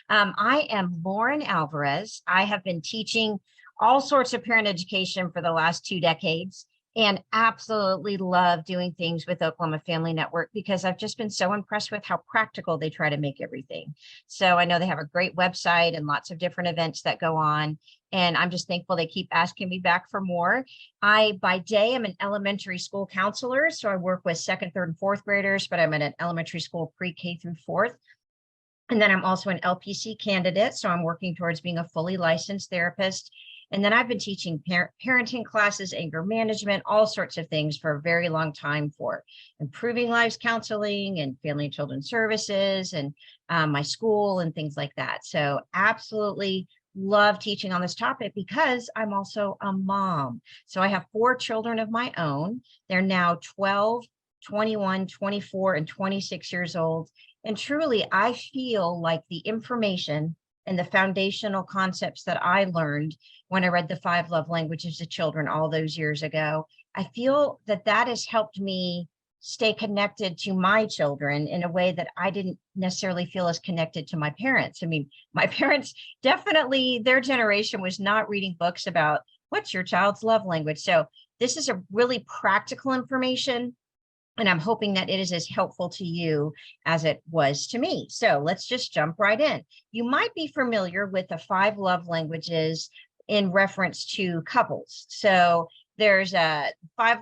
I am Lauren Alvarez. I have been teaching all sorts of parent education for the last 2 decades and absolutely love doing things with Oklahoma Family Network because I've just been so impressed with how practical they try to make everything. So I know they have a great website and lots of different events that go on. And I'm just thankful they keep asking me back for more. I, by day, am an elementary school counselor. So I work with second, third, and fourth graders, but I'm at an elementary school pre-K through fourth. And then I'm also an LPC candidate. So I'm working towards being a fully licensed therapist. And then I've been teaching parenting classes, anger management, all sorts of things for a very long time for improving lives counseling and family and children services and my school and things like that. So absolutely love teaching on this topic because I'm also a mom. So I have 4 children of my own. They're now 12, 21, 24, and 26 years old. And truly, I feel like the information and the foundational concepts that I learned when I read the 5 Love Languages of Children all those years ago, I feel that that has helped me stay connected to my children in a way that I didn't necessarily feel as connected to my parents. I mean, my parents definitely, their generation was not reading books about what's your child's love language. So this is a really practical information. And I'm hoping that it is as helpful to you as it was to me. So let's just jump right in. You might be familiar with the 5 love languages in reference to couples. So there's 5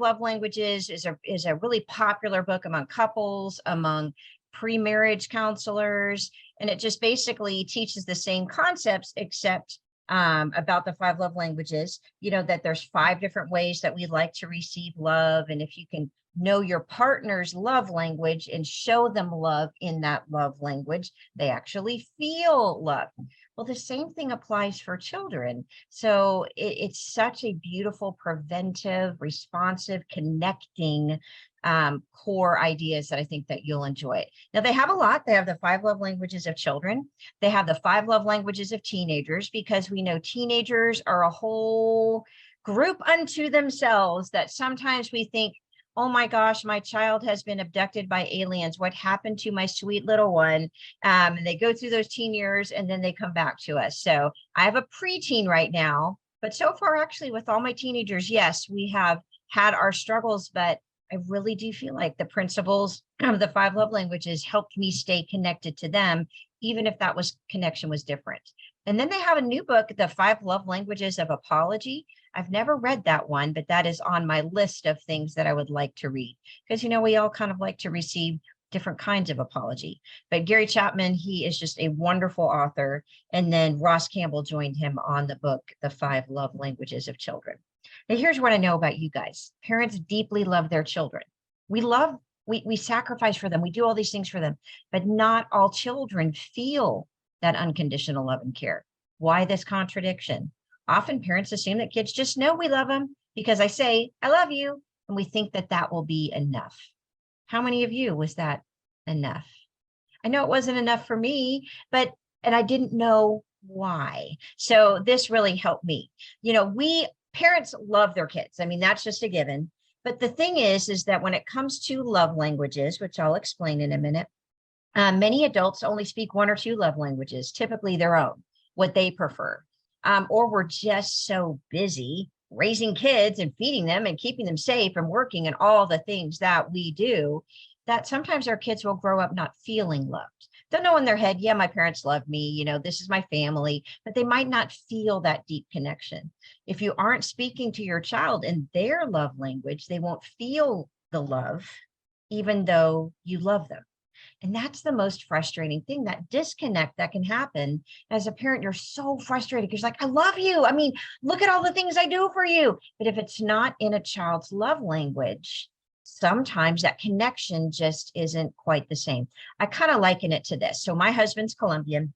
love languages is a really popular book among couples, among pre-marriage counselors, and it just basically teaches the same concepts except about the 5 love languages. You know that there's 5 different ways that we like to receive love, and if you can know your partner's love language and show them love in that love language, they actually feel love. Well, the same thing applies for children. So it's such a beautiful, preventive, responsive, connecting core ideas that I think that you'll enjoy. Now, they have a lot. They have the 5 love languages of children. They have the 5 love languages of teenagers, because we know teenagers are a whole group unto themselves that sometimes we think, oh my gosh, my child has been abducted by aliens. What happened to my sweet little one? And they go through those teen years and then they come back to us. So I have a preteen right now, but so far actually with all my teenagers, yes, we have had our struggles, but I really do feel like the principles of the 5 love languages helped me stay connected to them, even if that connection was different. And then they have a new book, The 5 Love Languages of Apology. I've never read that one, but that is on my list of things that I would like to read. Because, you know, we all kind of like to receive different kinds of apology. But Gary Chapman, he is just a wonderful author. And then Ross Campbell joined him on the book, The 5 Love Languages of Children. Now, here's what I know about you guys. Parents deeply love their children. We sacrifice for them. We do all these things for them, but not all children feel that unconditional love and care. Why this contradiction? Often parents assume that kids just know we love them because I say, I love you, and we think that that will be enough. How many of you was that enough? I know it wasn't enough for me, and I didn't know why. So this really helped me. You know, parents love their kids. I mean, that's just a given. But the thing is that when it comes to love languages, which I'll explain in a minute, many adults only speak 1 or 2 love languages, typically their own, what they prefer. Or we're just so busy raising kids and feeding them and keeping them safe and working and all the things that we do, that sometimes our kids will grow up not feeling loved. They'll know in their head, yeah, my parents love me, you know, this is my family, but they might not feel that deep connection. If you aren't speaking to your child in their love language, they won't feel the love, even though you love them. And that's the most frustrating thing, that disconnect that can happen. As a parent, you're so frustrated because you're like, I love you. I mean, look at all the things I do for you. But if it's not in a child's love language, sometimes that connection just isn't quite the same. I kind of liken it to this. So my husband's Colombian.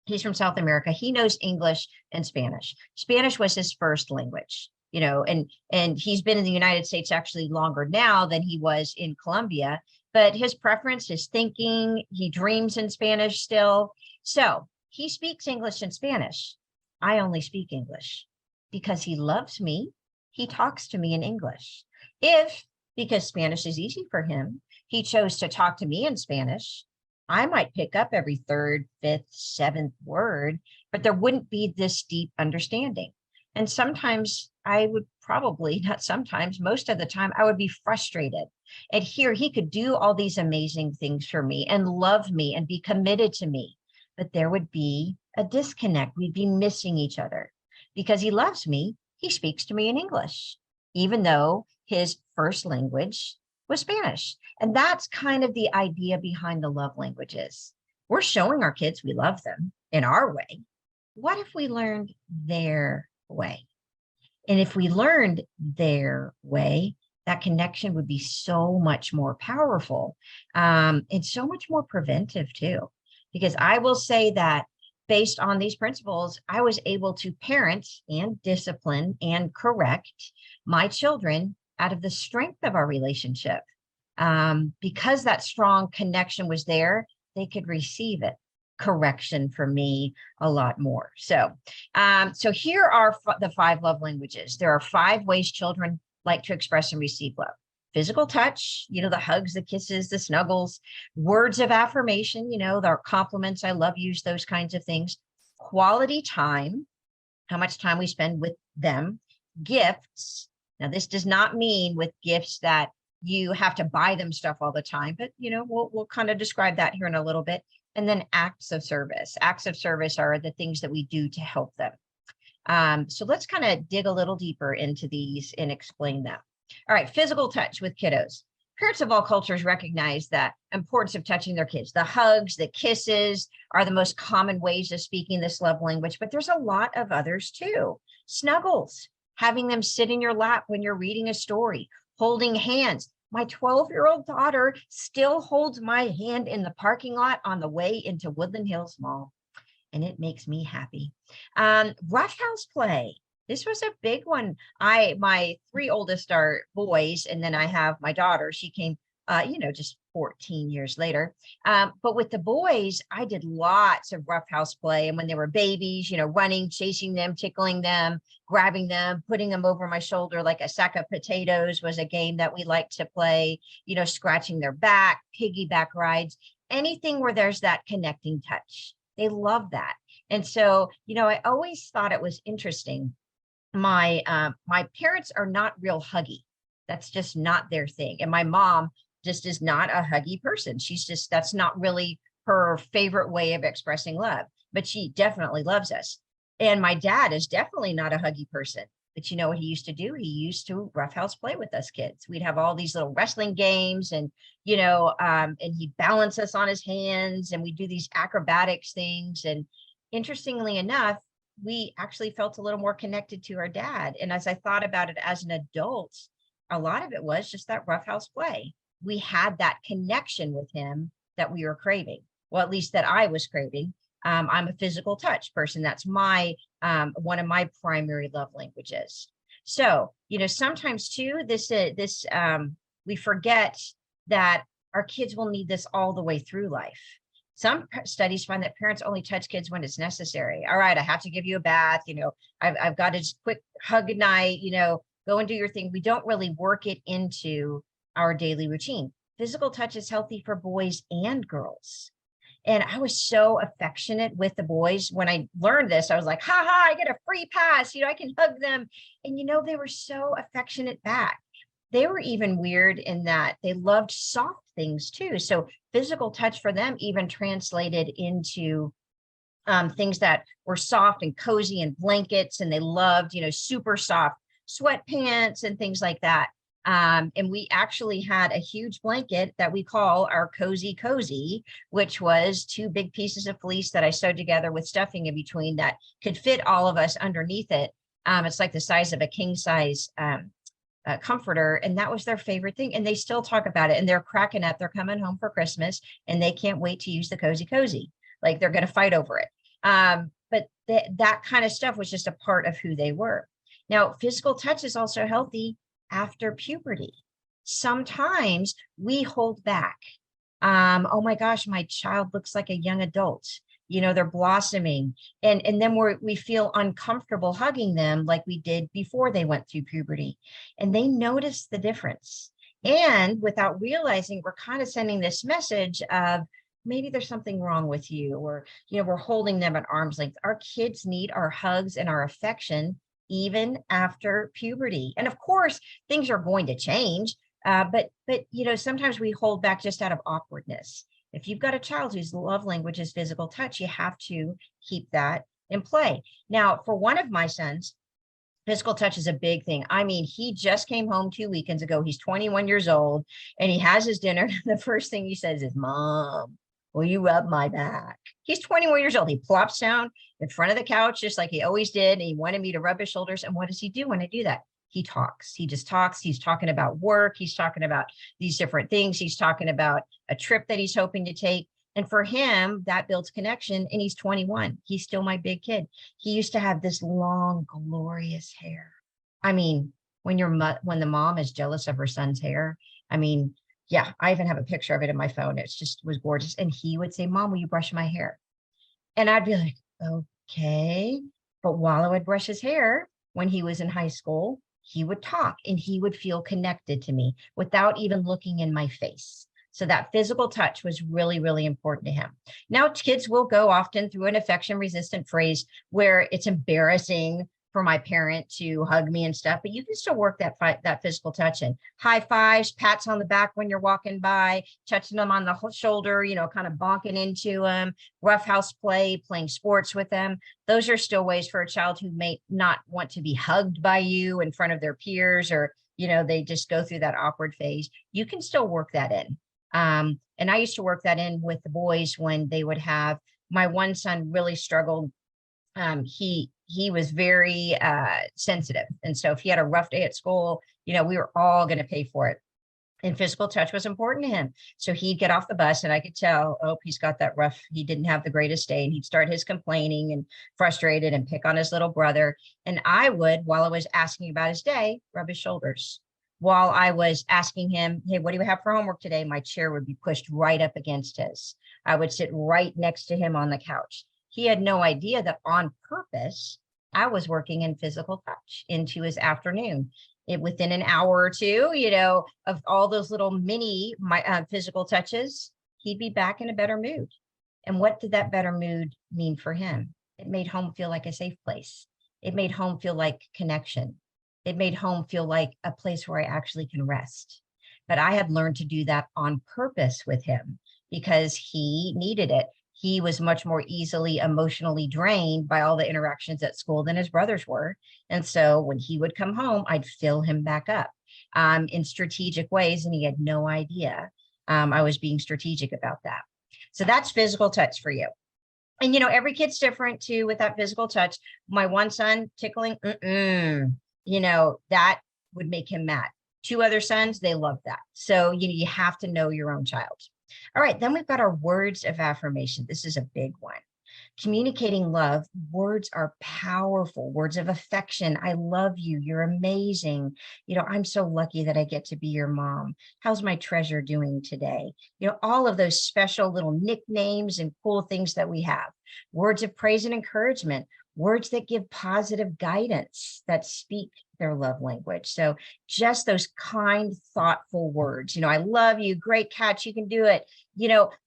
He's from South America. He knows English and Spanish. Spanish was his first language, you know, and he's been in the United States actually longer now than he was in Colombia. But his preference, his thinking, he dreams in Spanish still. So he speaks English and Spanish. I only speak English because he loves me. He talks to me in English. Because Spanish is easy for him, he chose to talk to me in Spanish, I might pick up every third, fifth, seventh word, but there wouldn't be this deep understanding. And sometimes I would probably, not sometimes, most of the time, I would be frustrated. And here he could do all these amazing things for me and love me and be committed to me. But there would be a disconnect. We'd be missing each other because he loves me. He speaks to me in English, even though his first language was Spanish. And that's kind of the idea behind the love languages. We're showing our kids we love them in our way. What if we learned their way? And if we learned their way, that connection would be so much more powerful, and so much more preventive too. Because I will say that based on these principles, I was able to parent and discipline and correct my children out of the strength of our relationship. Because that strong connection was there, they could receive it. Correction for me a lot more. So here are the 5 love languages. There are 5 ways children like to express and receive love. Physical touch, the hugs, the kisses, the snuggles, words of affirmation, their compliments, I love yous, those kinds of things. Quality time, how much time we spend with them. Gifts. Now, this does not mean with gifts that you have to buy them stuff all the time, but we'll kind of describe that here in a little bit. And then acts of service. Acts of service are the things that we do to help them. So let's kind of dig a little deeper into these and explain them. All right, physical touch with kiddos. Parents of all cultures recognize the importance of touching their kids. The hugs, the kisses are the most common ways of speaking this love language, but there's a lot of others too. Snuggles, having them sit in your lap when you're reading a story, holding hands. My 12-year-old daughter still holds my hand in the parking lot on the way into Woodland Hills Mall, and it makes me happy. Roughhouse play. This was a big one. My 3 oldest are boys, and then I have my daughter. She came, just 14 years later. But with the boys, I did lots of roughhouse play. And when they were babies, running, chasing them, tickling them, grabbing them, putting them over my shoulder like a sack of potatoes was a game that we liked to play, scratching their back, piggyback rides, anything where there's that connecting touch. They love that. And so, I always thought it was interesting. My parents are not real huggy. That's just not their thing. And my mom just is not a huggy person. That's not really her favorite way of expressing love, but she definitely loves us. And my dad is definitely not a huggy person, but you know what he used to do? He used to roughhouse play with us kids. We'd have all these little wrestling games and he'd balance us on his hands and we'd do these acrobatics things. And interestingly enough, we actually felt a little more connected to our dad. And as I thought about it as an adult, a lot of it was just that roughhouse play. We had that connection with him that we were craving. Well, at least that I was craving. I'm a physical touch person. That's my one of my primary love languages. So, sometimes too, we forget that our kids will need this all the way through life. Some studies find that parents only touch kids when it's necessary. All right, I have to give you a bath. I've got a quick hug at night. Go and do your thing. We don't really work it into our daily routine. Physical touch is healthy for boys and girls. And I was so affectionate with the boys. When I learned this, I was like, ha ha, I get a free pass. I can hug them. And, they were so affectionate back. They were even weird in that they loved soft things too. So physical touch for them even translated into things that were soft and cozy and blankets. And they loved, super soft sweatpants and things like that. And we actually had a huge blanket that we call our cozy, which was 2 big pieces of fleece that I sewed together with stuffing in between that could fit all of us underneath it. It's like the size of a king size comforter. And that was their favorite thing. And they still talk about it and they're cracking up. They're coming home for Christmas and they can't wait to use the cozy. Like they're going to fight over it. But that kind of stuff was just a part of who they were. Now, physical touch is also healthy after puberty. Sometimes we hold back. Oh my gosh, my child looks like a young adult. They're blossoming. And then we feel uncomfortable hugging them like we did before they went through puberty. And they notice the difference. And without realizing, we're kind of sending this message of, maybe there's something wrong with you, or, we're holding them at arm's length. Our kids need our hugs and our affection even after puberty. And of course, things are going to change. But sometimes we hold back just out of awkwardness. If you've got a child whose love language is physical touch, you have to keep that in play. Now, for one of my sons, physical touch is a big thing. I mean, he just came home 2 weekends ago. He's 21 years old and he has his dinner. The first thing he says is, "Mom, will you rub my back?" He's 21 years old. He plops down in front of the couch, just like he always did. And he wanted me to rub his shoulders. And what does he do when I do that? He talks. He just talks. He's talking about work. He's talking about these different things. He's talking about a trip that he's hoping to take. And for him, that builds connection. And he's 21. He's still my big kid. He used to have this long, glorious hair. I mean, when the mom is jealous of her son's hair, I mean, yeah, I even have a picture of it in my phone. Was gorgeous. And he would say, "Mom, will you brush my hair?" And I'd be like, "Okay." But while I would brush his hair, when he was in high school, he would talk and he would feel connected to me without even looking in my face. So that physical touch was really, really important to him. Now, kids will go often through an affection resistant phase where it's embarrassing for my parent to hug me and stuff, but you can still work that physical touch in. High fives, pats on the back when you're walking by, touching them on the shoulder, kind of bonking into them, roughhouse play, playing sports with them. Those are still ways for a child who may not want to be hugged by you in front of their peers, or, they just go through that awkward phase. You can still work that in. And I used to work that in with the boys when they would have, my one son really struggled. He was very sensitive. And so if he had a rough day at school, we were all going to pay for it. And physical touch was important to him. So he'd get off the bus and I could tell, oh, he's got that rough, he didn't have the greatest day. And he'd start his complaining and frustrated and pick on his little brother. And I would, while I was asking about his day, rub his shoulders. While I was asking him, "Hey, what do you have for homework today?" My chair would be pushed right up against his. I would sit right next to him on the couch. He had no idea that on purpose, I was working in physical touch into his afternoon. Within an hour or two, of all those little mini physical touches, he'd be back in a better mood. And what did that better mood mean for him? It made home feel like a safe place. It made home feel like connection. It made home feel like a place where I actually can rest. But I had learned to do that on purpose with him because he needed it. He was much more easily emotionally drained by all the interactions at school than his brothers were. And so when he would come home, I'd fill him back up in strategic ways. And he had no idea I was being strategic about that. So that's physical touch for you. And, every kid's different too with that physical touch. My one son tickling, that would make him mad. 2 other sons, they love that. So, you have to know your own child. All right, then we've got our words of affirmation. This is a big one. Communicating love, words are powerful. Words of affection. "I love you. You're amazing. I'm so lucky that I get to be your mom. How's my treasure doing today?" All of those special little nicknames and cool things that we have. Words of praise and encouragement. Words that give positive guidance, that speak their love language. So just those kind, thoughtful words. "I love you. Great catch. You can do it."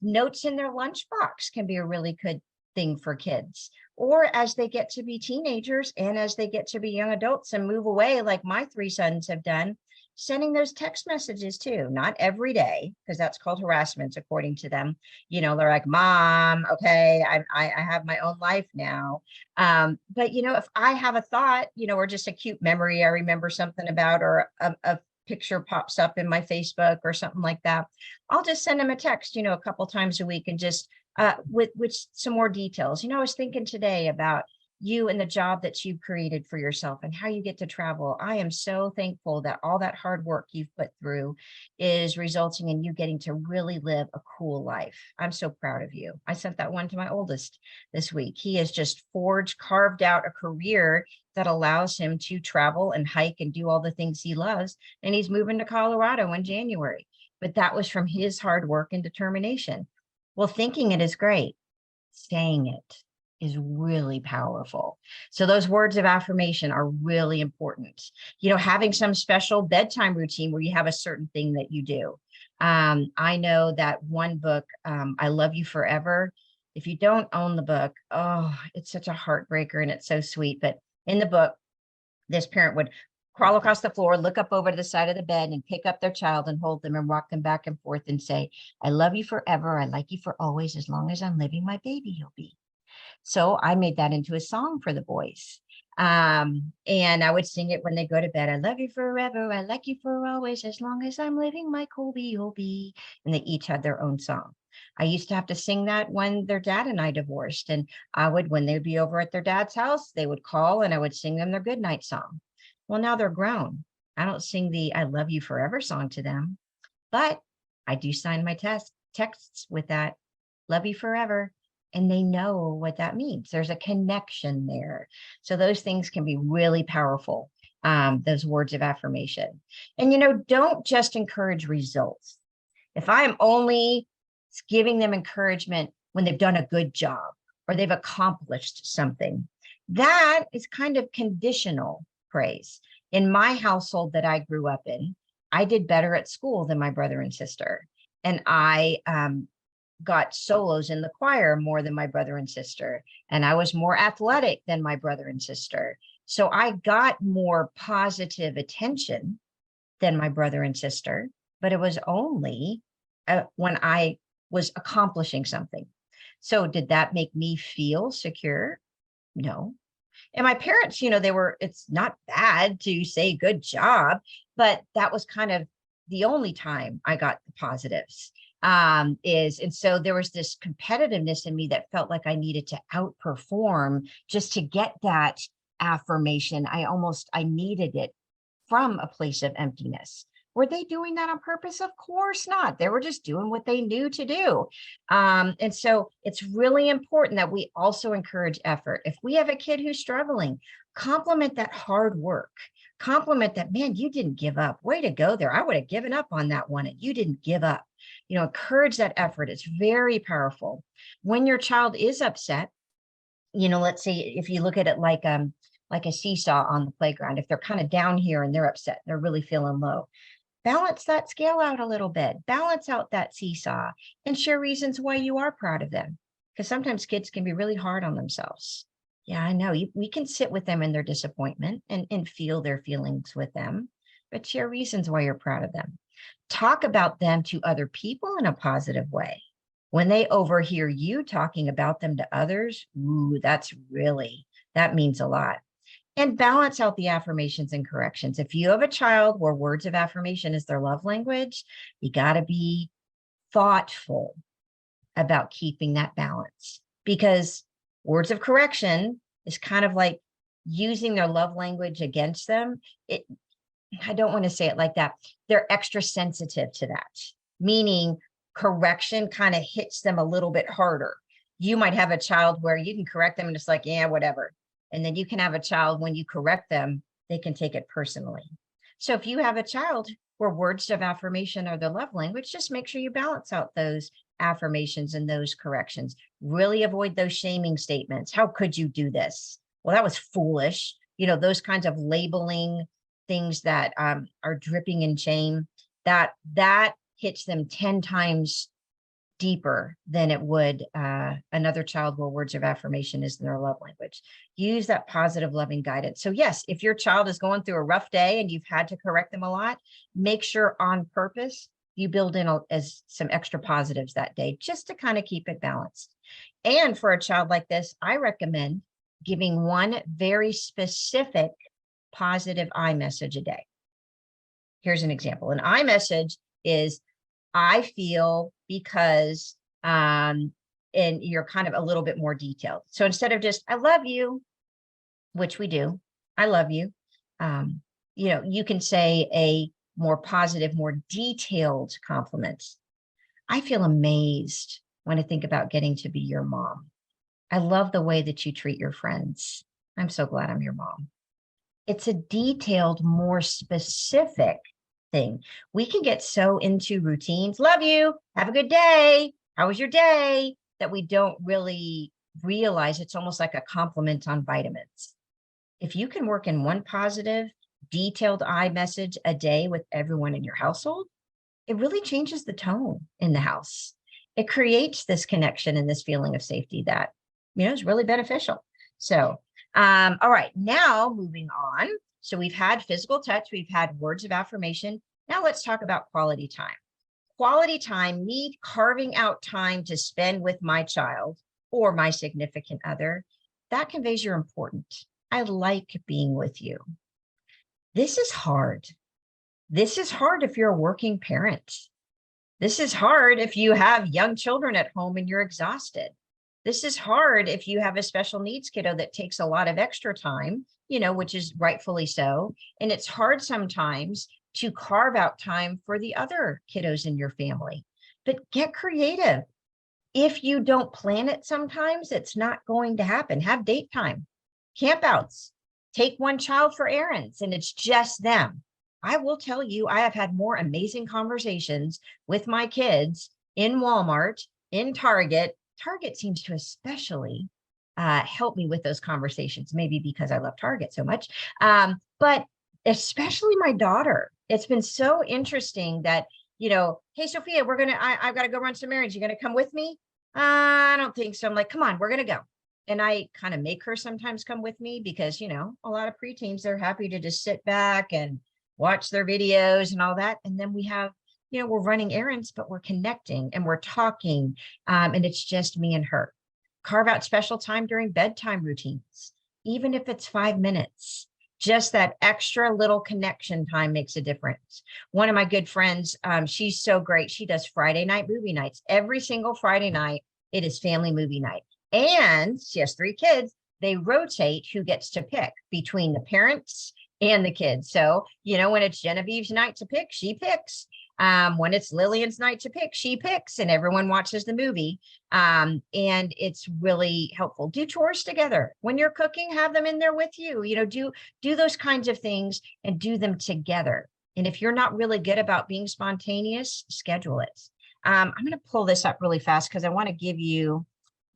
Notes in their lunchbox can be a really good thing for kids. Or as they get to be teenagers and as they get to be young adults and move away, like my 3 sons have done, sending those text messages too, not every day, because that's called harassment, according to them. They're like, "Mom, okay, I have my own life now." But, if I have a thought, or just a cute memory I remember something about, or a picture pops up in my Facebook or something like that, I'll just send them a text, a couple times a week and just with some more details. I was thinking today about you and the job that you've created for yourself and how you get to travel. I am so thankful that all that hard work you've put through is resulting in you getting to really live a cool life. I'm so proud of you. I sent that one to my oldest this week. He has just carved out a career that allows him to travel and hike and do all the things he loves. And he's moving to Colorado in January. But that was from his hard work and determination. Well, thinking it is great. Saying it is really powerful. So those words of affirmation are really important. Having some special bedtime routine where you have a certain thing that you do. I know that one book, I Love You Forever. If you don't own the book, oh, it's such a heartbreaker and it's so sweet. But in the book, this parent would crawl across the floor, look up over to the side of the bed and pick up their child and hold them and rock them back and forth and say, I love you forever. I like you for always. As long as I'm living, my baby you'll be. So I made that into a song for the boys. And I would sing it when they go to bed. I love you forever. I like you for always. As long as I'm living, my Colby you'll be. And they each had their own song. I used to have to sing that when their dad and I divorced. And I would, when they would be over at their dad's house, they would call and I would sing them their goodnight song. Well, now they're grown. I don't sing the I love you forever song to them, but I do sign my texts with that love you forever. And they know what that means. There's a connection there. So those things can be really powerful, those words of affirmation. And, don't just encourage results. If I am only giving them encouragement when they've done a good job or they've accomplished something, that is kind of conditional praise. In my household that I grew up in, I did better at school than my brother and sister. And I got solos in the choir more than my brother and sister. And I was more athletic than my brother and sister. So I got more positive attention than my brother and sister, but it was only when I was accomplishing something. So did that make me feel secure? No. And my parents, it's not bad to say good job, but that was kind of the only time I got the positives. And so there was this competitiveness in me that felt like I needed to outperform just to get that affirmation. I needed it from a place of emptiness. Were they doing that on purpose? Of course not. They were just doing what they knew to do. And so it's really important that we also encourage effort. If we have a kid who's struggling, compliment that hard work. Compliment that, man, you didn't give up. Way to go there. I would have given up on that one and you didn't give up. Encourage that effort. It's very powerful. When your child is upset, let's say if you look at it like a seesaw on the playground, if they're kind of down here and they're upset, they're really feeling low, balance that scale out a little bit, balance out that seesaw and share reasons why you are proud of them. Because sometimes kids can be really hard on themselves. Yeah, I know. We can sit with them in their disappointment and feel their feelings with them, but share reasons why you're proud of them. Talk about them to other people in a positive way. When they overhear you talking about them to others, that means a lot. And balance out the affirmations and corrections. If you have a child where words of affirmation is their love language, you got to be thoughtful about keeping that balance, because words of correction is kind of like using their love language against them. I don't want to say it like that. They're extra sensitive to that, meaning correction kind of hits them a little bit harder. You might have a child where you can correct them and it's like, yeah, whatever. And then you can have a child when you correct them, they can take it personally. So if you have a child where words of affirmation are their love language, just make sure you balance out those affirmations and those corrections. Really avoid those shaming statements. How could you do this? Well, that was foolish. Those kinds of labeling things that are dripping in shame, that hits them 10 times deeper than it would another child where words of affirmation is their love language. Use that positive, loving guidance. So yes, if your child is going through a rough day and you've had to correct them a lot, make sure on purpose you build in as some extra positives that day, just to kind of keep it balanced. And for a child like this, I recommend giving one very specific positive I message a day. Here's an example. An I message is, I feel because, and you're kind of a little bit more detailed. So instead of just, I love you, which we do, I love you, you can say a more positive, more detailed compliment. I feel amazed when I think about getting to be your mom. I love the way that you treat your friends. I'm so glad I'm your mom. It's a detailed, more specific thing. We can get so into routines. Love you. Have a good day. How was your day? That we don't really realize it's almost like a compliment on vitamins. If you can work in one positive, detailed I message a day with everyone in your household, it really changes the tone in the house. It creates this connection and this feeling of safety that, is really beneficial. So, all right, now moving on. So we've had physical touch, we've had words of affirmation. Now let's talk about quality time. Quality time, me carving out time to spend with my child or my significant other, that conveys you're important. I like being with you. This is hard. This is hard if you're a working parent. This is hard if you have young children at home and you're exhausted. This is hard if you have a special needs kiddo that takes a lot of extra time, which is rightfully so. And it's hard sometimes to carve out time for the other kiddos in your family. But get creative. If you don't plan it sometimes, it's not going to happen. Have date time, campouts, take one child for errands, and it's just them. I will tell you, I have had more amazing conversations with my kids in Walmart, in Target. Target seems to especially help me with those conversations, maybe because I love Target so much. But especially my daughter, it's been so interesting that, hey, Sophia, I've got to go run some errands. You going to come with me? I don't think so. I'm like, come on, we're going to go. And I kind of make her sometimes come with me because, a lot of preteens, they're happy to just sit back and watch their videos and all that. And then we have, we're running errands, but we're connecting and we're talking. And it's just me and her. Carve out special time during bedtime routines, even if it's 5 minutes. Just that extra little connection time makes a difference. One of my good friends, she's so great. She does Friday night movie nights. Every single Friday night, it is family movie night. And she has 3 kids. They rotate who gets to pick between the parents and the kids. So, when it's Genevieve's night to pick, she picks. When it's Lillian's night to pick, she picks, and everyone watches the movie. And it's really helpful. Do chores together. When you're cooking, have them in there with you. Do those kinds of things and do them together. And if you're not really good about being spontaneous, schedule it. I'm going to pull this up really fast because I want to give you,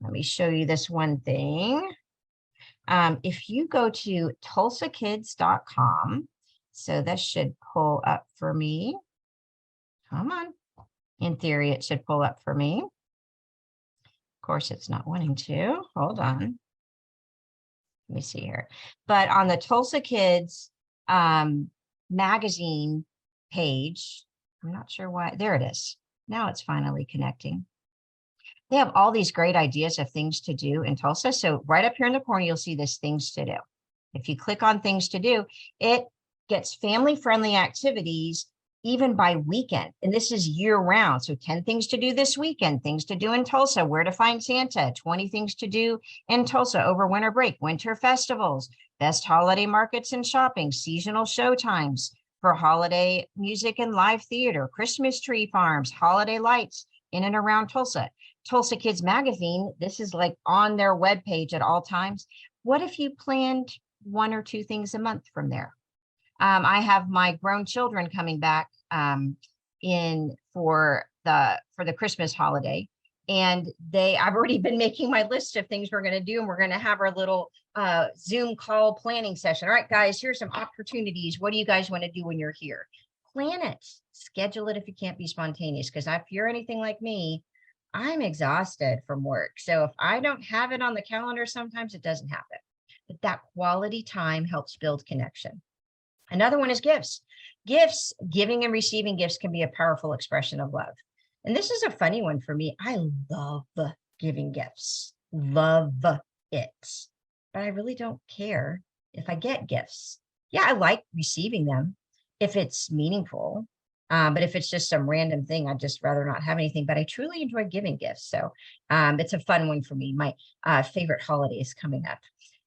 let me show you this one thing. If you go to tulsakids.com, so this should pull up for me. Come on. In theory, it should pull up for me. Of course, it's not wanting to. Hold on. Let me see here. But on the Tulsa Kids magazine page, I'm not sure why. There it is. Now it's finally connecting. They have all these great ideas of things to do in Tulsa. So right up here in the corner, you'll see this things to do. If you click on things to do, it gets family-friendly activities even by weekend. And this is year round. So 10 things to do this weekend, things to do in Tulsa, where to find Santa, 20 things to do in Tulsa over winter break, winter festivals, best holiday markets and shopping, seasonal show times for holiday music and live theater, Christmas tree farms, holiday lights in and around Tulsa. Tulsa Kids Magazine, this is like on their webpage at all times. What if you planned 1 or 2 things a month from there? I have my grown children coming back in for the Christmas holiday, and I've already been making my list of things we're going to do, and we're going to have our little Zoom call planning session. All right, guys, here's some opportunities. What do you guys want to do when you're here? Plan it, schedule it if you can't be spontaneous, because if you're anything like me, I'm exhausted from work. So if I don't have it on the calendar, sometimes it doesn't happen. But that quality time helps build connection. Another one is gifts. Gifts, giving and receiving gifts can be a powerful expression of love. And this is a funny one for me. I love giving gifts, love it. But I really don't care if I get gifts. Yeah, I like receiving them if it's meaningful. But if it's just some random thing, I'd just rather not have anything. But I truly enjoy giving gifts. So it's a fun one for me. My favorite holiday is coming up.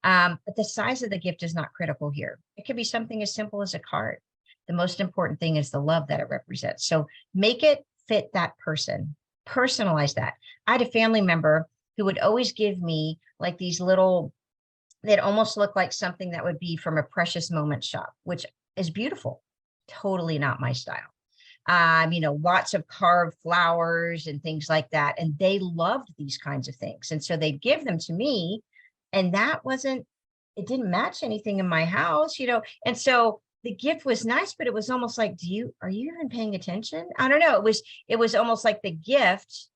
But the size of the gift is not critical here. It could be something as simple as a card. The most important thing is the love that it represents. So make it fit that person. Personalize that. I had a family member who would always give me like these little, they'd almost look like something that would be from a Precious Moments shop, which is beautiful. Totally not my style. Lots of carved flowers and things like that. And they loved these kinds of things. And so they'd give them to me. And that it didn't match anything in my house, And so the gift was nice, but it was almost like, are you even paying attention? I don't know. It was almost like the gift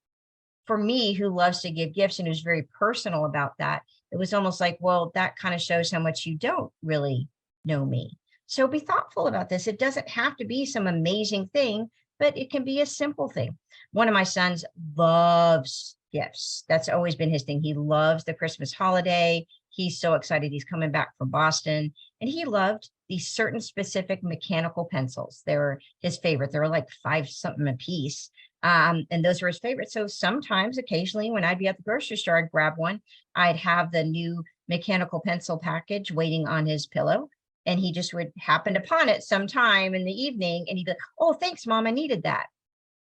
for me, who loves to give gifts and who's very personal about that. It was almost like, well, that kind of shows how much you don't really know me. So be thoughtful about this. It doesn't have to be some amazing thing, but it can be a simple thing. One of my sons loves gifts. That's always been his thing. He loves the Christmas holiday. He's so excited. He's coming back from Boston, and he loved these certain specific mechanical pencils. They were his favorite. They were like 5 something a piece. And those were his favorites. So sometimes, occasionally, when I'd be at the grocery store, I'd grab one. I'd have the new mechanical pencil package waiting on his pillow. And he just would happen upon it sometime in the evening. And he'd be like, oh, thanks, Mom, I needed that.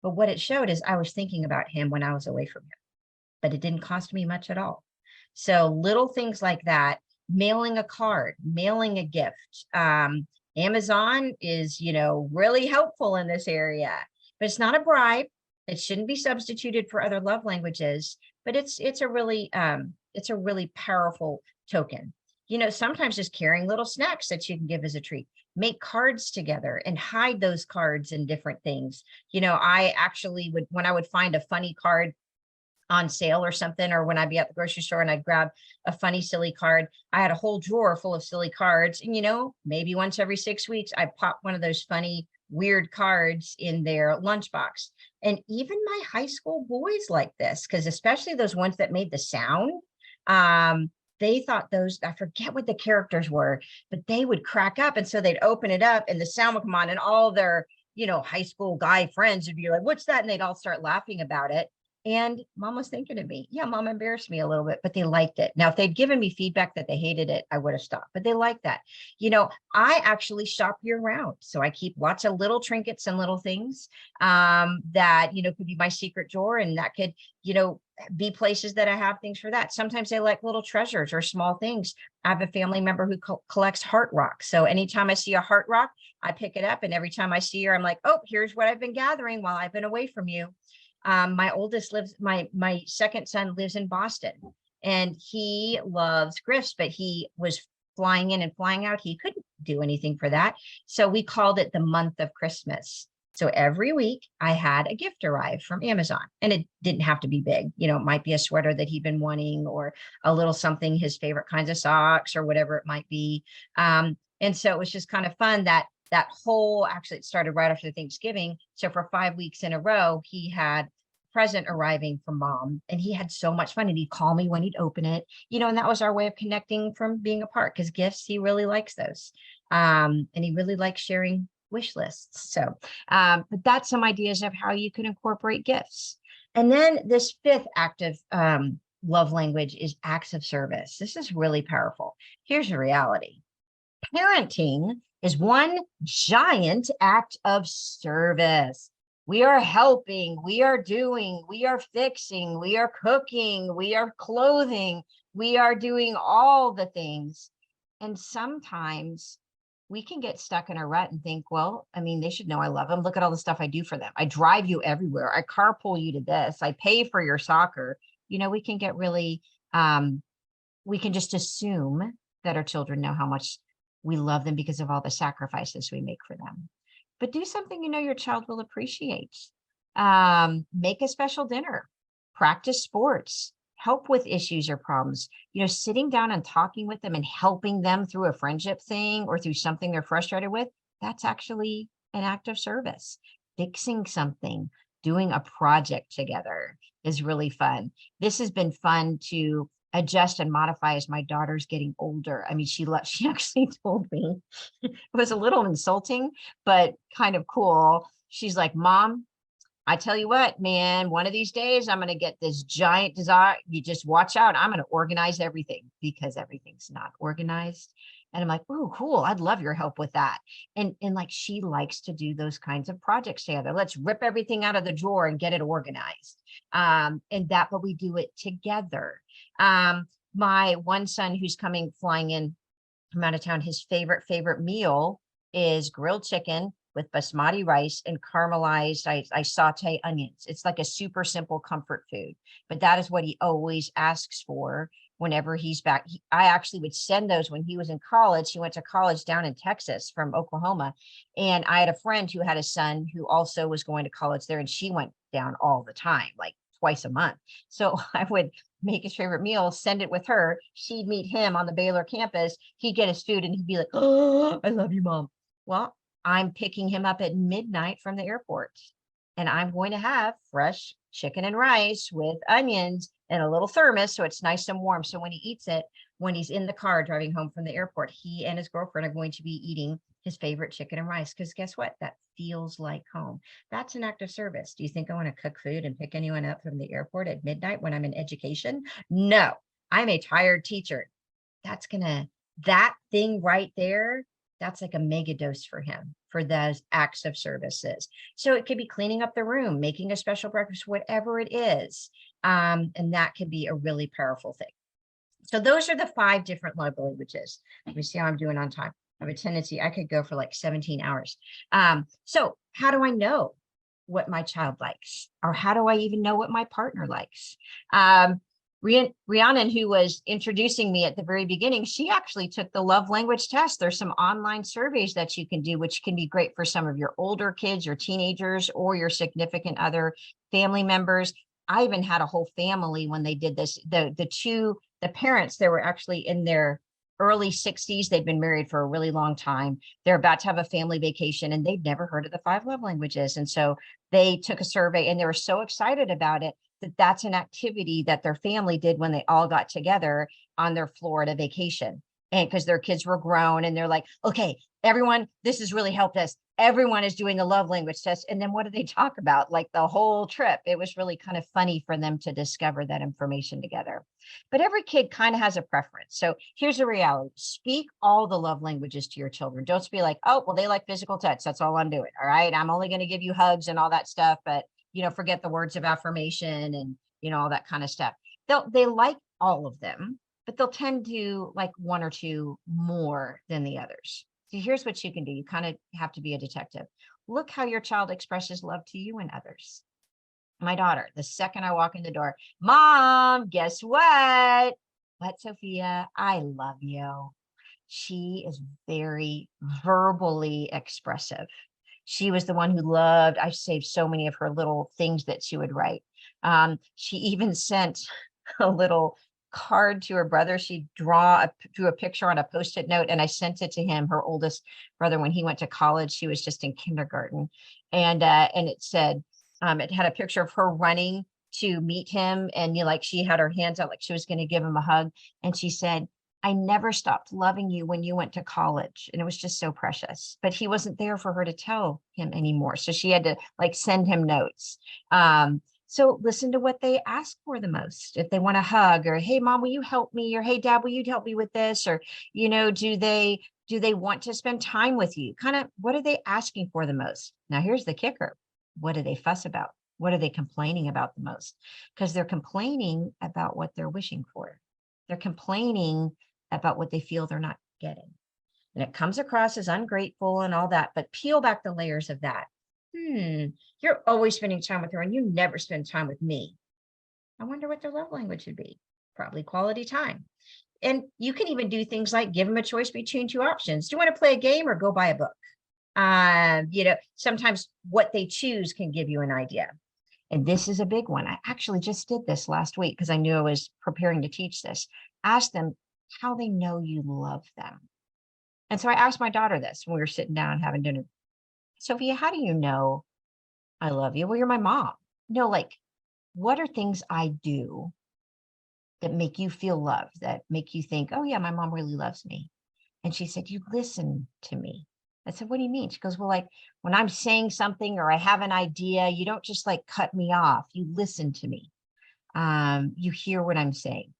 But what it showed is I was thinking about him when I was away from him, but it didn't cost me much at all. So little things like that, mailing a card, mailing a gift. Amazon is, really helpful in this area, but it's not a bribe. It shouldn't be substituted for other love languages, but it's a really powerful token. Sometimes just carrying little snacks that you can give as a treat. Make cards together and hide those cards in different things. I actually would, when I would find a funny card on sale or something, or when I'd be at the grocery store and I'd grab a funny, silly card, I had a whole drawer full of silly cards. And, maybe once every 6 weeks, I pop one of those funny, weird cards in their lunchbox. And even my high school boys like this, because especially those ones that made the sound, they thought those, I forget what the characters were, but they would crack up. And so they'd open it up and the sound would come on, and all their, high school guy friends would be like, what's that? And they'd all start laughing about it. And Mom was thinking of me. Yeah, Mom embarrassed me a little bit, but they liked it. Now, if they'd given me feedback that they hated it, I would have stopped, but they liked that. I actually shop year round. So I keep lots of little trinkets and little things that, could be my secret drawer, and that could, be places that I have things for that. Sometimes they like little treasures or small things. I have a family member who collects heart rocks. So anytime I see a heart rock, I pick it up. And every time I see her, I'm like, oh, here's what I've been gathering while I've been away from you. My oldest my second son lives in Boston, and he loves gifts, but he was flying in and flying out. He couldn't do anything for that. So we called it the month of Christmas. So every week I had a gift arrive from Amazon, and it didn't have to be big. It might be a sweater that he'd been wanting, or a little something, his favorite kinds of socks, or whatever it might be. And so it was just kind of fun that actually it started right after Thanksgiving. So for 5 weeks in a row, he had present arriving from Mom, and he had so much fun, and he'd call me when he'd open it, and that was our way of connecting from being apart, because gifts, he really likes those. And he really likes sharing wish lists. So, but that's some ideas of how you can incorporate gifts. And then this 5th active love language is acts of service. This is really powerful. Here's the reality. Parenting is one giant act of service. We are helping, we are doing, we are fixing, we are cooking, we are clothing, we are doing all the things. And sometimes we can get stuck in a rut and think, well, they should know I love them. Look at all the stuff I do for them. I drive you everywhere. I carpool you to this. I pay for your soccer. We can get really, we can just assume that our children know how much we love them because of all the sacrifices we make for them. But do something your child will appreciate. Make a special dinner, practice sports, help with issues or problems. Sitting down and talking with them and helping them through a friendship thing or through something they're frustrated with, that's actually an act of service. Fixing something, doing a project together is really fun. This has been fun to adjust and modify as my daughter's getting older. She actually told me, it was a little insulting, but kind of cool. She's like, Mom, I tell you what, man, one of these days I'm going to get this giant desire. You just watch out. I'm going to organize everything, because everything's not organized. And I'm like, oh, cool. I'd love your help with that. And like, she likes to do those kinds of projects together. Let's rip everything out of the drawer and get it organized. But we do it together. My one son who's flying in from out of town, his favorite meal is grilled chicken with basmati rice and caramelized, I saute onions. It's like a super simple comfort food, but that is what he always asks for whenever he's back. I actually would send those when he was in college. He went to college down in Texas from Oklahoma. And I had a friend who had a son who also was going to college there, and she went down all the time, like twice a month. So I would make his favorite meal, send it with her. She'd meet him on the Baylor campus. He'd get his food and he'd be like, "Oh, I love you, Mom." Well, I'm picking him up at midnight from the airport, and I'm going to have fresh chicken and rice with onions and a little thermos, so it's nice and warm. So when he eats it, when he's in the car driving home from the airport, he and his girlfriend are going to be eating his favorite chicken and rice, because guess what? That feels like home. That's an act of service. Do you think I want to cook food and pick anyone up from the airport at midnight when I'm in education? No, I'm a tired teacher. That thing right there, that's like a mega dose for him, for those acts of services. So it could be cleaning up the room, making a special breakfast, whatever it is. And that could be a really powerful thing. So those are the 5 different love languages. Let me see how I'm doing on time. I have a tendency, I could go for like 17 hours. So how do I know what my child likes? Or how do I even know what my partner likes? Rhiannon, who was introducing me at the very beginning, she actually took the love language test. There's some online surveys that you can do, which can be great for some of your older kids, your teenagers, or your significant other family members. I even had a whole family when they did this. The parents, they were actually in their early 60s. They'd been married for a really long time. They're about to have a family vacation, and they'd never heard of the 5 love languages. And so they took a survey, and they were so excited about it that that's an activity that their family did when they all got together on their Florida vacation. And because their kids were grown, and they're like, okay, everyone, this has really helped us. Everyone is doing a love language test. And then what do they talk about? Like the whole trip. It was really kind of funny for them to discover that information together. But every kid kind of has a preference. So here's the reality. Speak all the love languages to your children. Don't just be like, oh, well, they like physical touch. That's all I'm doing. All right. I'm only going to give you hugs and all that stuff. But, forget the words of affirmation and, all that kind of stuff. They like all of them, but they'll tend to like 1 or 2 more than the others. So here's what you can do. You kind of have to be a detective. Look how your child expresses love to you and others. My daughter, the second I walk in the door, Mom, guess what? What, Sophia? I love you. She is very verbally expressive. She was the one who loved, I saved so many of her little things that she would write. She even sent a little card to her brother. She'd drew a picture on a Post-it note, and I sent it to him, her oldest brother, when he went to college. She was just in kindergarten. And it said, it had a picture of her running to meet him. And she had her hands out like she was going to give him a hug. And she said, I never stopped loving you when you went to college. And it was just so precious, but he wasn't there for her to tell him anymore. So she had to send him notes. So listen to what they ask for the most. If they want a hug, or, hey, Mom, will you help me? Or, hey, Dad, will you help me with this? Or, do they want to spend time with you? Kind of, what are they asking for the most? Now, here's the kicker. What do they fuss about? What are they complaining about the most? Because they're complaining about what they're wishing for. They're complaining about what they feel they're not getting. And it comes across as ungrateful and all that, but peel back the layers of that. You're always spending time with her and you never spend time with me. I wonder what their love language would be. Probably quality time. And you can even do things like give them a choice between 2 options. Do you want to play a game or go buy a book? Sometimes what they choose can give you an idea. And this is a big one. I actually just did this last week because I knew I was preparing to teach this. Ask them how they know you love them. And so I asked my daughter this when we were sitting down having dinner. Sophia, how do you know I love you? Well, you're my mom. No, what are things I do that make you feel loved, that make you think, oh yeah, my mom really loves me? And she said, you listen to me. I said, what do you mean? She goes, well, when I'm saying something or I have an idea, you don't just cut me off. You listen to me. You hear what I'm saying.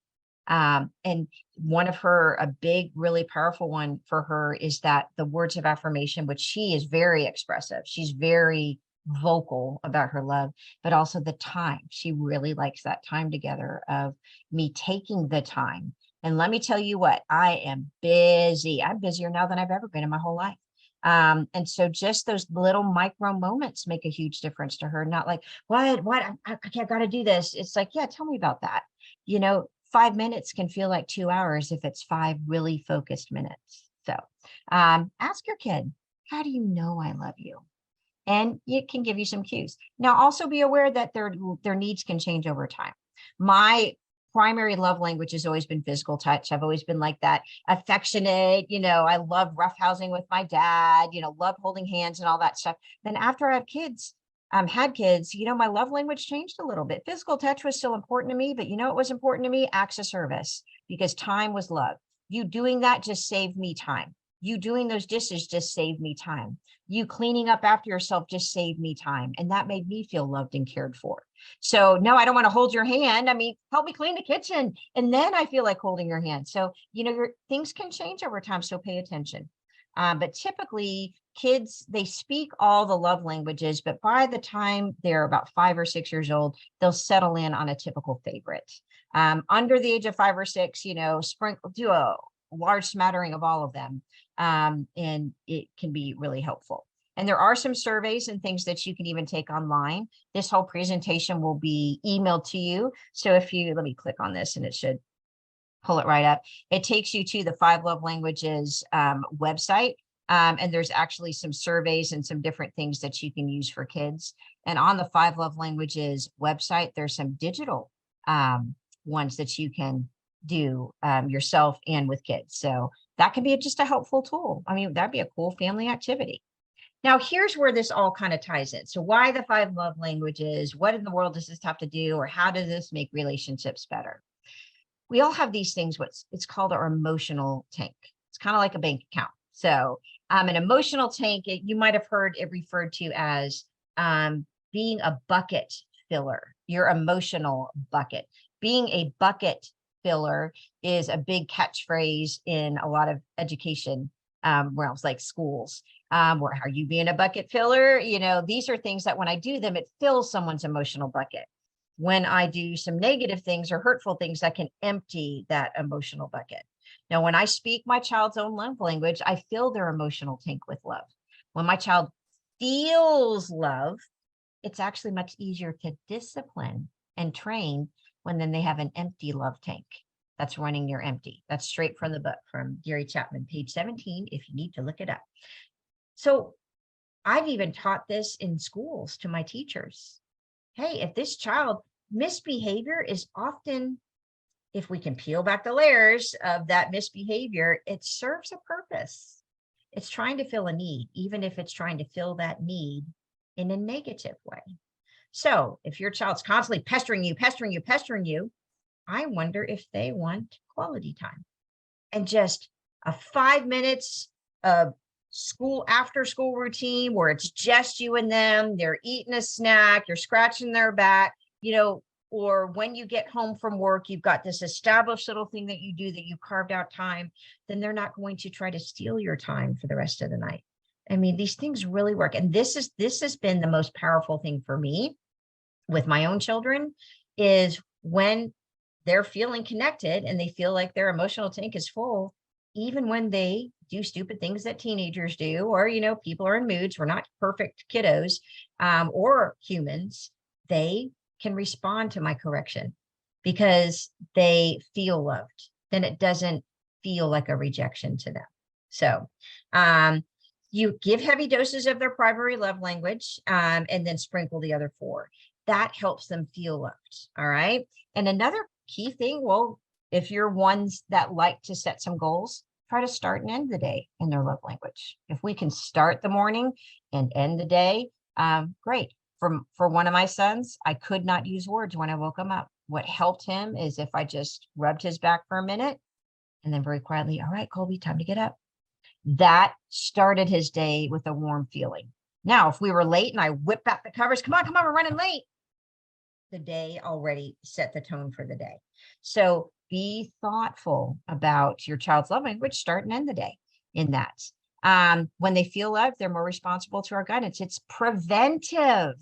And one of her, a big, really powerful one for her is that the words of affirmation, which she is very expressive. She's very vocal about her love, but also the time. She really likes that time together of me taking the time. And let me tell you what, I am busy. I'm busier now than I've ever been in my whole life. And so just those little micro moments make a huge difference to her. Not like, what, I got to do this. It's like, yeah, tell me about that. 5 minutes can feel like 2 hours if it's 5 really focused minutes. So ask your kid, how do you know I love you? And it can give you some cues. Now, also be aware that their needs can change over time. My primary love language has always been physical touch. I've always been like that affectionate, I love roughhousing with my dad, love holding hands and all that stuff. Then after I had kids, my love language changed a little bit. Physical touch was still important to me, but it was important to me, acts of service, because time was love. You doing that just saved me time. You doing those dishes just saved me time. You cleaning up after yourself just saved me time. And that made me feel loved and cared for. So no, I don't want to hold your hand. I mean, help me clean the kitchen. And then I feel like holding your hand. So, your things can change over time. So pay attention. But typically kids, they speak all the love languages, but by the time they're about 5 or 6 years old, they'll settle in on a typical favorite. Under the age of 5 or 6, do a large smattering of all of them. And it can be really helpful. And there are some surveys and things that you can even take online. This whole presentation will be emailed to you. So let me click on this and it should pull it right up. It takes you to the 5 Love Languages website. And there's actually some surveys and some different things that you can use for kids. And on the 5 Love Languages website, there's some digital ones that you can do yourself and with kids. So that can be just a helpful tool. I mean, that'd be a cool family activity. Now, here's where this all kind of ties in. So why the 5 love languages? What in the world does this have to do? Or how does this make relationships better? We all have these things, it's called our emotional tank. It's kind of like a bank account. So an emotional tank, you might have heard it referred to as being a bucket filler, your emotional bucket. Being a bucket filler is a big catchphrase in a lot of education realms, like schools. Where are you being a bucket filler? These are things that when I do them, it fills someone's emotional bucket. When I do some negative things or hurtful things, that can empty that emotional bucket. Now, when I speak my child's own love language, I fill their emotional tank with love. When my child feels love, it's actually much easier to discipline and train when then they have an empty love tank that's running near empty. That's straight from the book from Gary Chapman, page 17, if you need to look it up. So I've even taught this in schools to my teachers. Hey, if this child misbehavior is often, if we can peel back the layers of that misbehavior, it serves a purpose. It's trying to fill a need, even if it's trying to fill that need in a negative way. So if your child's constantly pestering you, I wonder if they want quality time and just a 5 minutes of after school routine where it's just you and them, they're eating a snack, you're scratching their back, or when you get home from work, you've got this established little thing that you do that you carved out time, then they're not going to try to steal your time for the rest of the night. I mean, these things really work. And this has been the most powerful thing for me with my own children, is when they're feeling connected and they feel like their emotional tank is full, even when they do stupid things that teenagers do, or, people are in moods, we're not perfect kiddos or humans, they can respond to my correction because they feel loved. Then it doesn't feel like a rejection to them. So you give heavy doses of their primary love language and then sprinkle the other 4. That helps them feel loved. All right. And another key thing, well, if you're ones that like to set some goals, try to start and end the day in their love language. If we can start the morning and end the day, great. For one of my sons, I could not use words when I woke him up. What helped him is if I just rubbed his back for a minute and then very quietly, all right, Colby, time to get up. That started his day with a warm feeling. Now, if we were late and I whipped back the covers, come on, we're running late. The day already set the tone for the day. So be thoughtful about your child's love language, start and end the day in that. When they feel loved, they're more responsible to our guidance. It's preventive.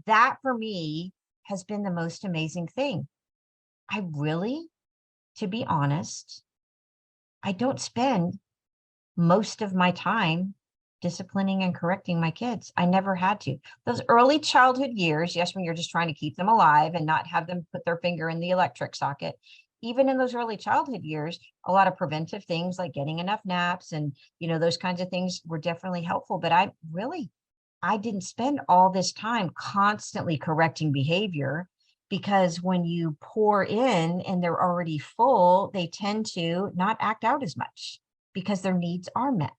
That for me has been the most amazing thing. To be honest, I don't spend most of my time disciplining and correcting my kids. I never had to. Those early childhood years, yes, when you're just trying to keep them alive and not have them put their finger in the electric socket, even in those early childhood years, a lot of preventive things like getting enough naps and, those kinds of things were definitely helpful. But I didn't spend all this time constantly correcting behavior, because when you pour in and they're already full, they tend to not act out as much because their needs are met.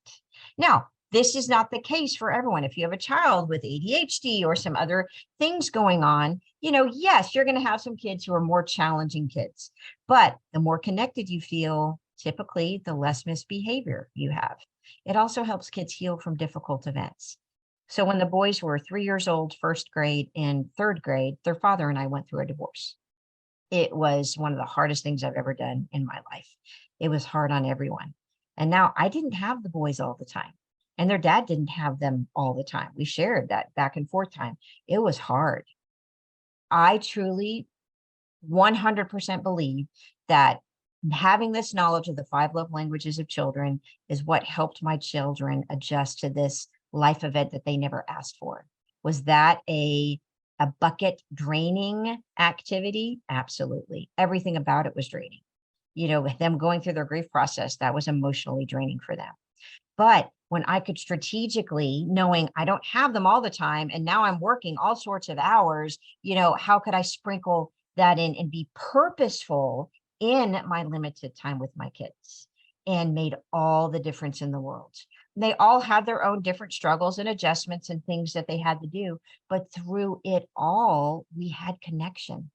Now, this is not the case for everyone. If you have a child with ADHD or some other things going on, yes, you're going to have some kids who are more challenging kids, but the more connected you feel, typically the less misbehavior you have. It also helps kids heal from difficult events. So when the boys were 3 years old, first grade and third grade, their father and I went through a divorce. It was one of the hardest things I've ever done in my life. It was hard on everyone. And now I didn't have the boys all the time, and their dad didn't have them all the time. We shared that back and forth time. It was hard. I truly 100% believe that having this knowledge of the 5 love languages of children is what helped my children adjust to this life event that they never asked for. Was that a bucket draining activity? Absolutely. Everything about it was draining. With them going through their grief process, that was emotionally draining for them. But when I could strategically, knowing I don't have them all the time, and now I'm working all sorts of hours, how could I sprinkle that in and be purposeful in my limited time with my kids? And made all the difference in the world. They all had their own different struggles and adjustments and things that they had to do, but through it all, we had connection.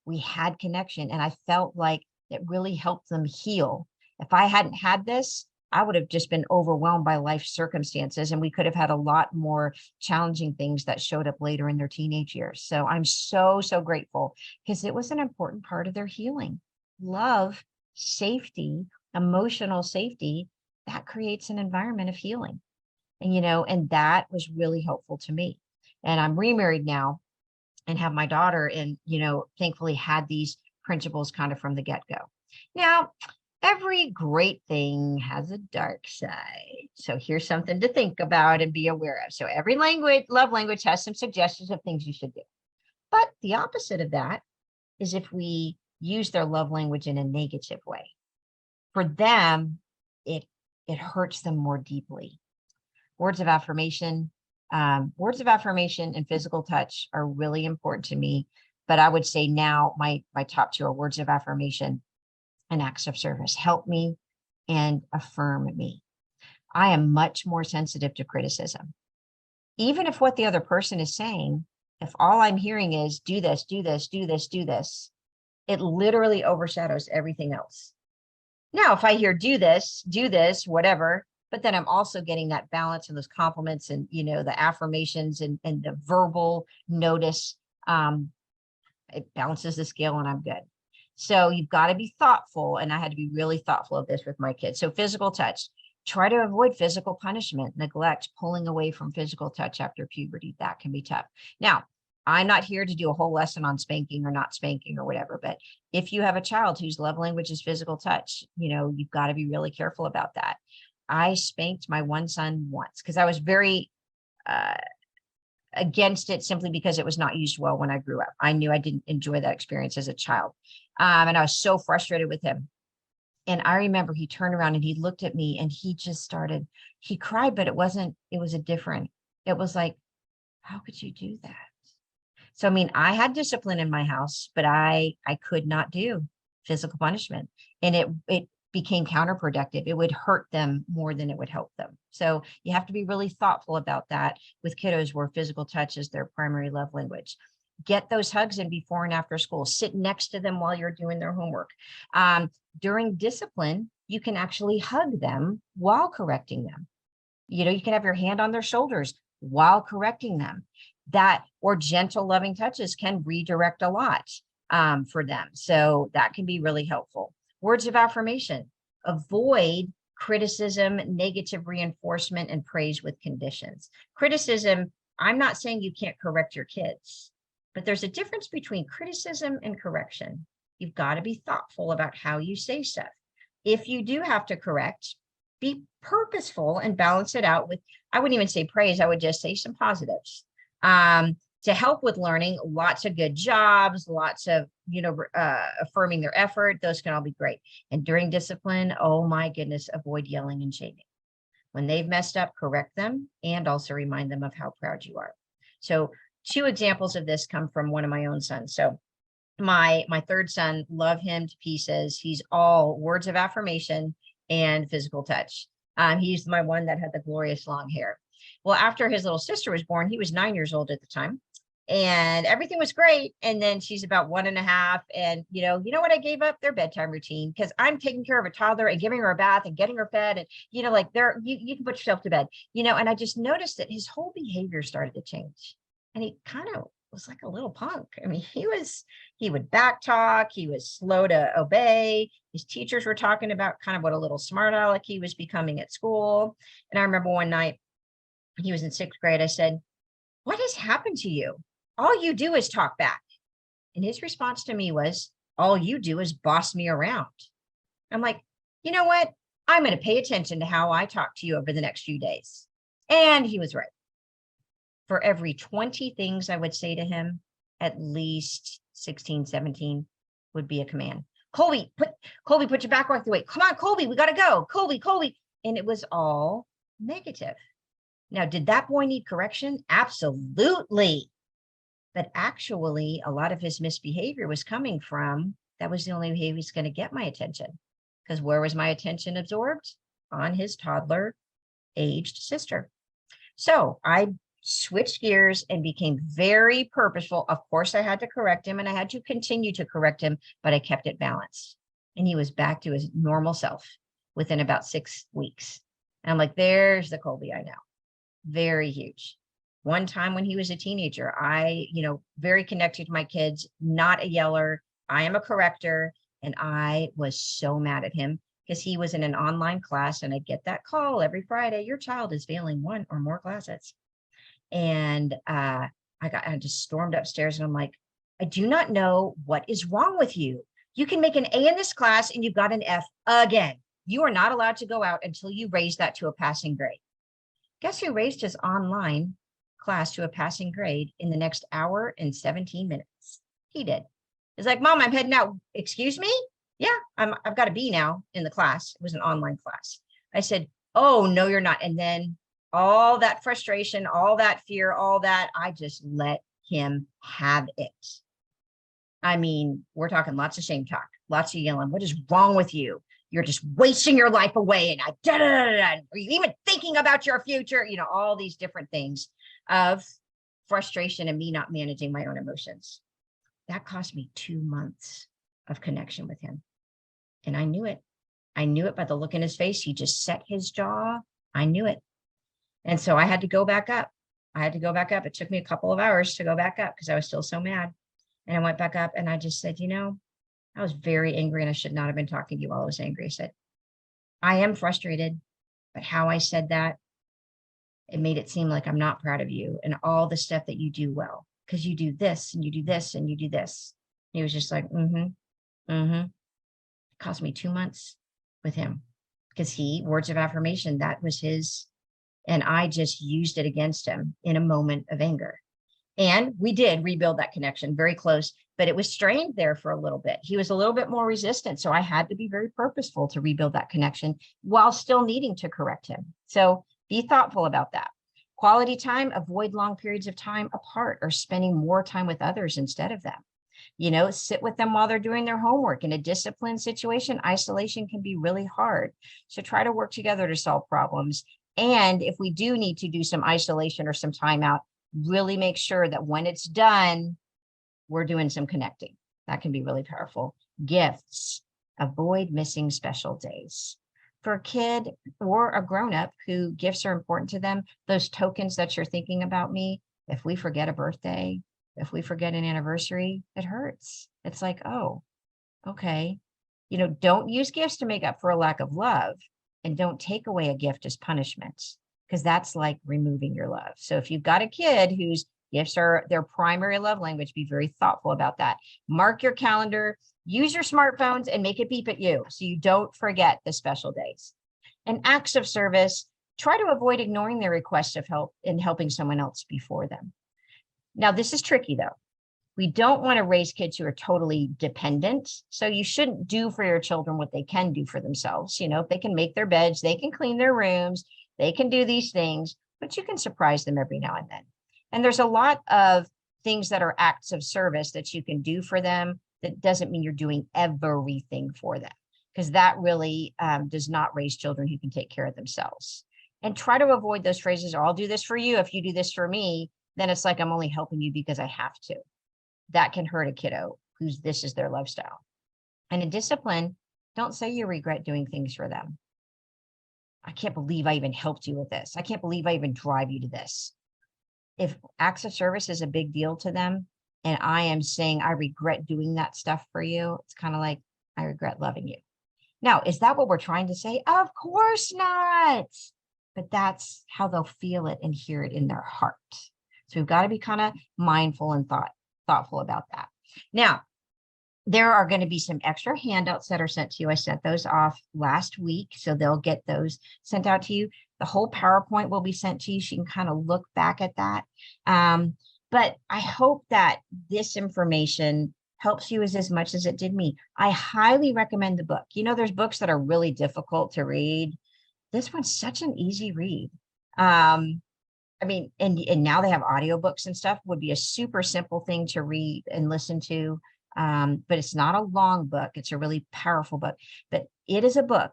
We had connection, and I felt like it really helped them heal. If I hadn't had this, I would have just been overwhelmed by life circumstances, and we could have had a lot more challenging things that showed up later in their teenage years. So I'm so, so grateful, because it was an important part of their healing. Love, safety, emotional safety, that creates an environment of healing. And that was really helpful to me. And I'm remarried now and have my daughter, and, thankfully had these principles kind of from the get-go. Now, every great thing has a dark side. So here's something to think about and be aware of. So every love language has some suggestions of things you should do. But the opposite of that is if we use their love language in a negative way. For them, it hurts them more deeply. Words of affirmation and physical touch are really important to me. But I would say now my top 2 are words of affirmation and acts of service. Help me and affirm me. I am much more sensitive to criticism. Even if what the other person is saying, if all I'm hearing is do this, do this, do this, do this, it literally overshadows everything else. Now, if I hear do this, whatever, but then I'm also getting that balance and those compliments and, the affirmations and the verbal notice, it balances the scale and I'm good. So you've got to be thoughtful. And I had to be really thoughtful of this with my kids. So physical touch, try to avoid physical punishment, neglect, pulling away from physical touch after puberty. That can be tough. Now, I'm not here to do a whole lesson on spanking or not spanking or whatever, but if you have a child whose love language is physical touch, you've got to be really careful about that. I spanked my one son once because I was very against it, simply because it was not used well when I grew up. I knew I didn't enjoy that experience as a child. And I was so frustrated with him. And I remember he turned around and he looked at me and he cried, but it was like, how could you do that? So, I had discipline in my house, but I could not do physical punishment, and it became counterproductive. It would hurt them more than it would help them. So you have to be really thoughtful about that with kiddos where physical touch is their primary love language. Get those hugs in before and after school. Sit next to them while you're doing their homework. During discipline, you can actually hug them while correcting them. You can have your hand on their shoulders while correcting them. That or gentle, loving touches can redirect a lot for them. So that can be really helpful. Words of affirmation, avoid criticism, negative reinforcement, and praise with conditions. Criticism, I'm not saying you can't correct your kids, but there's a difference between criticism and correction. You've got to be thoughtful about how you say stuff. If you do have to correct, be purposeful and balance it out with, I wouldn't even say praise, I would just say some positives. To help with learning, lots of good jobs, lots of, affirming their effort. Those can all be great. And during discipline, oh my goodness, avoid yelling and shaming. When they've messed up, correct them and also remind them of how proud you are. So 2 examples of this come from one of my own sons. So my third son, love him to pieces. He's all words of affirmation and physical touch. He's my one that had the glorious long hair. Well, after his little sister was born, he was 9 years old at the time, and everything was great. And then she's about 1.5. And you know what? I gave up their bedtime routine because I'm taking care of a toddler and giving her a bath and getting her fed. And, like you can put yourself to bed, and I just noticed that his whole behavior started to change. And he kind of was like a little punk. I mean, he would back talk. He was slow to obey. His teachers were talking about kind of what a little smart aleck he was becoming at school. And I remember one night, he was in 6th grade. I said, "What has happened to you? All you do is talk back." And his response to me was, "All you do is boss me around." I'm like, you know what? I'm going to pay attention to how I talk to you over the next few days. And he was right. For every 20 things I would say to him, at least 16, 17 would be a command. Colby, put your back the way. Come on, Colby, we got to go. Colby. And it was all negative. Now, did that boy need correction? Absolutely. But actually, a lot of his misbehavior was coming from, that was the only way he was going to get my attention. Because where was my attention absorbed? On his toddler aged sister. So I switched gears and became very purposeful. Of course, I had to correct him and I had to continue to correct him, but I kept it balanced. And he was back to his normal self within about 6 weeks. And I'm like, there's the Colby I know. Very huge. One time when he was a teenager, I, very connected to my kids, not a yeller. I am a corrector. And I was so mad at him because he was in an online class and I'd get that call every Friday. Your child is failing 1 or more classes. And I just stormed upstairs and I'm like, I do not know what is wrong with you. You can make an A in this class and you got an F again. You are not allowed to go out until you raise that to a passing grade. Guess who raised his online class to a passing grade in the next hour and 17 minutes? He did. He's like, "Mom, I'm heading out." "Excuse me?" "Yeah, I've got a B now in the class." It was an online class. I said, "Oh, no, you're not." And then all that frustration, all that fear, all that, I just let him have it. I mean, we're talking lots of shame talk, lots of yelling. "What is wrong with you? You're just wasting your life away. And are you even thinking about your future?" All these different things of frustration and me not managing my own emotions. That cost me 2 months of connection with him. And I knew it. I knew it by the look in his face. He just set his jaw. I knew it. And so I had to go back up. It took me a couple of hours to go back up because I was still so mad. And I went back up and I just said, I was very angry and I should not have been talking to you while I was angry. I said, "I am frustrated, but how I said that, it made it seem like I'm not proud of you and all the stuff that you do well, because you do this and you do this and you do this." He was just like, It cost me 2 months with him because words of affirmation, that was his. And I just used it against him in a moment of anger. And we did rebuild that connection, very close, but it was strained there for a little bit. He was a little bit more resistant. So I had to be very purposeful to rebuild that connection while still needing to correct him. So be thoughtful about that. Quality time, avoid long periods of time apart or spending more time with others instead of them. Sit with them while they're doing their homework. In a discipline situation, isolation can be really hard. So try to work together to solve problems. And if we do need to do some isolation or some time out, really make sure that when it's done, we're doing some connecting. That can be really powerful. Gifts. Avoid missing special days. For a kid or a grown-up who gifts are important to them, those tokens that you're thinking about me, if we forget a birthday, if we forget an anniversary, it hurts. It's like, oh, okay. Don't use gifts to make up for a lack of love, and don't take away a gift as punishment, because that's like removing your love. So if you've got a kid whose gifts are their primary love language, be very thoughtful about that. Mark your calendar, use your smartphones and make it beep at you so you don't forget the special days. And acts of service, try to avoid ignoring their requests of help in helping someone else before them. Now, this is tricky though. We don't want to raise kids who are totally dependent. So you shouldn't do for your children what they can do for themselves. You know, if they can make their beds, they can clean their rooms, they can do these things, but you can surprise them every now and then. And there's a lot of things that are acts of service that you can do for them. That doesn't mean you're doing everything for them, because that really does not raise children who can take care of themselves. And try to avoid those phrases, or I'll do this for you if you do this for me. Then it's like I'm only helping you because I have to. That can hurt a kiddo who's this is their lifestyle. And in discipline, don't say you regret doing things for them. I can't believe I even helped you with this. I can't believe I even drive you to this. If acts of service is a big deal to them, and I am saying I regret doing that stuff for you, it's kind of like I regret loving you. Now, is that what we're trying to say? Of course not. But that's how they'll feel it and hear it in their heart. So we've got to be kind of mindful and thoughtful about that. Now, there are going to be some extra handouts that are sent to you. I sent those off last week, so they'll get those sent out to you. The whole PowerPoint will be sent to you, so you can kind of look back at that. But I hope that this information helps you as much as it did me. I highly recommend the book. You know, there's books that are really difficult to read. This one's such an easy read. I mean, and now they have audiobooks and stuff. Would be a super simple thing to read and listen to. But it's not a long book. It's a really powerful book. But it is a book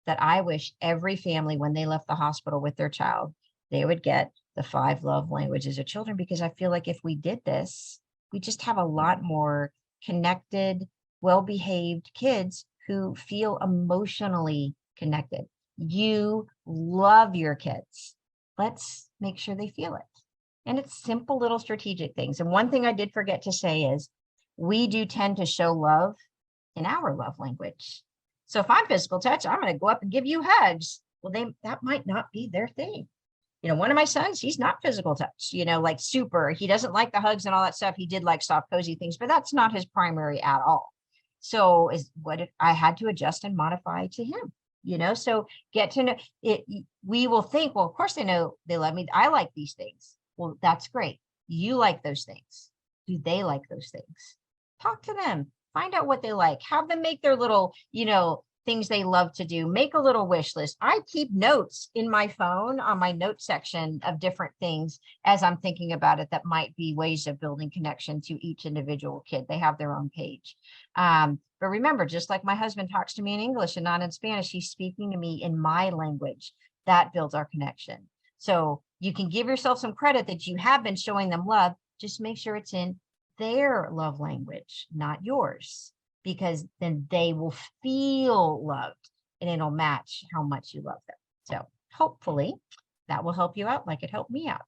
that I wish every family, when they left the hospital with their child, they would get the 5 love languages of children, because I feel like if we did this, we just have a lot more connected, well-behaved kids who feel emotionally connected. You love your kids. Let's make sure they feel it. And it's simple little strategic things. And one thing I did forget to say is we do tend to show love in our love language. So if I'm physical touch, I'm going to go up and give you hugs. Well, that might not be their thing. You know, one of my sons, he's not physical touch, you know, like super. He doesn't like the hugs and all that stuff. He did like soft, cozy things, but that's not his primary at all. So I had to adjust and modify to him. You know, so get to know it. We will think, well, of course they know they love me. I like these things. Well, that's great. You like those things. Do they like those things? Talk to them. Find out what they like. Have them make their little, you know, things they love to do. Make a little wish list. I keep notes in my phone on my note section of different things as I'm thinking about it that might be ways of building connection to each individual kid. They have their own page. But remember, just like my husband talks to me in English and not in Spanish, he's speaking to me in my language. That builds our connection. So you can give yourself some credit that you have been showing them love. Just make sure it's in their love language, not yours, because then they will feel loved and it'll match how much you love them. So hopefully that will help you out like it helped me out.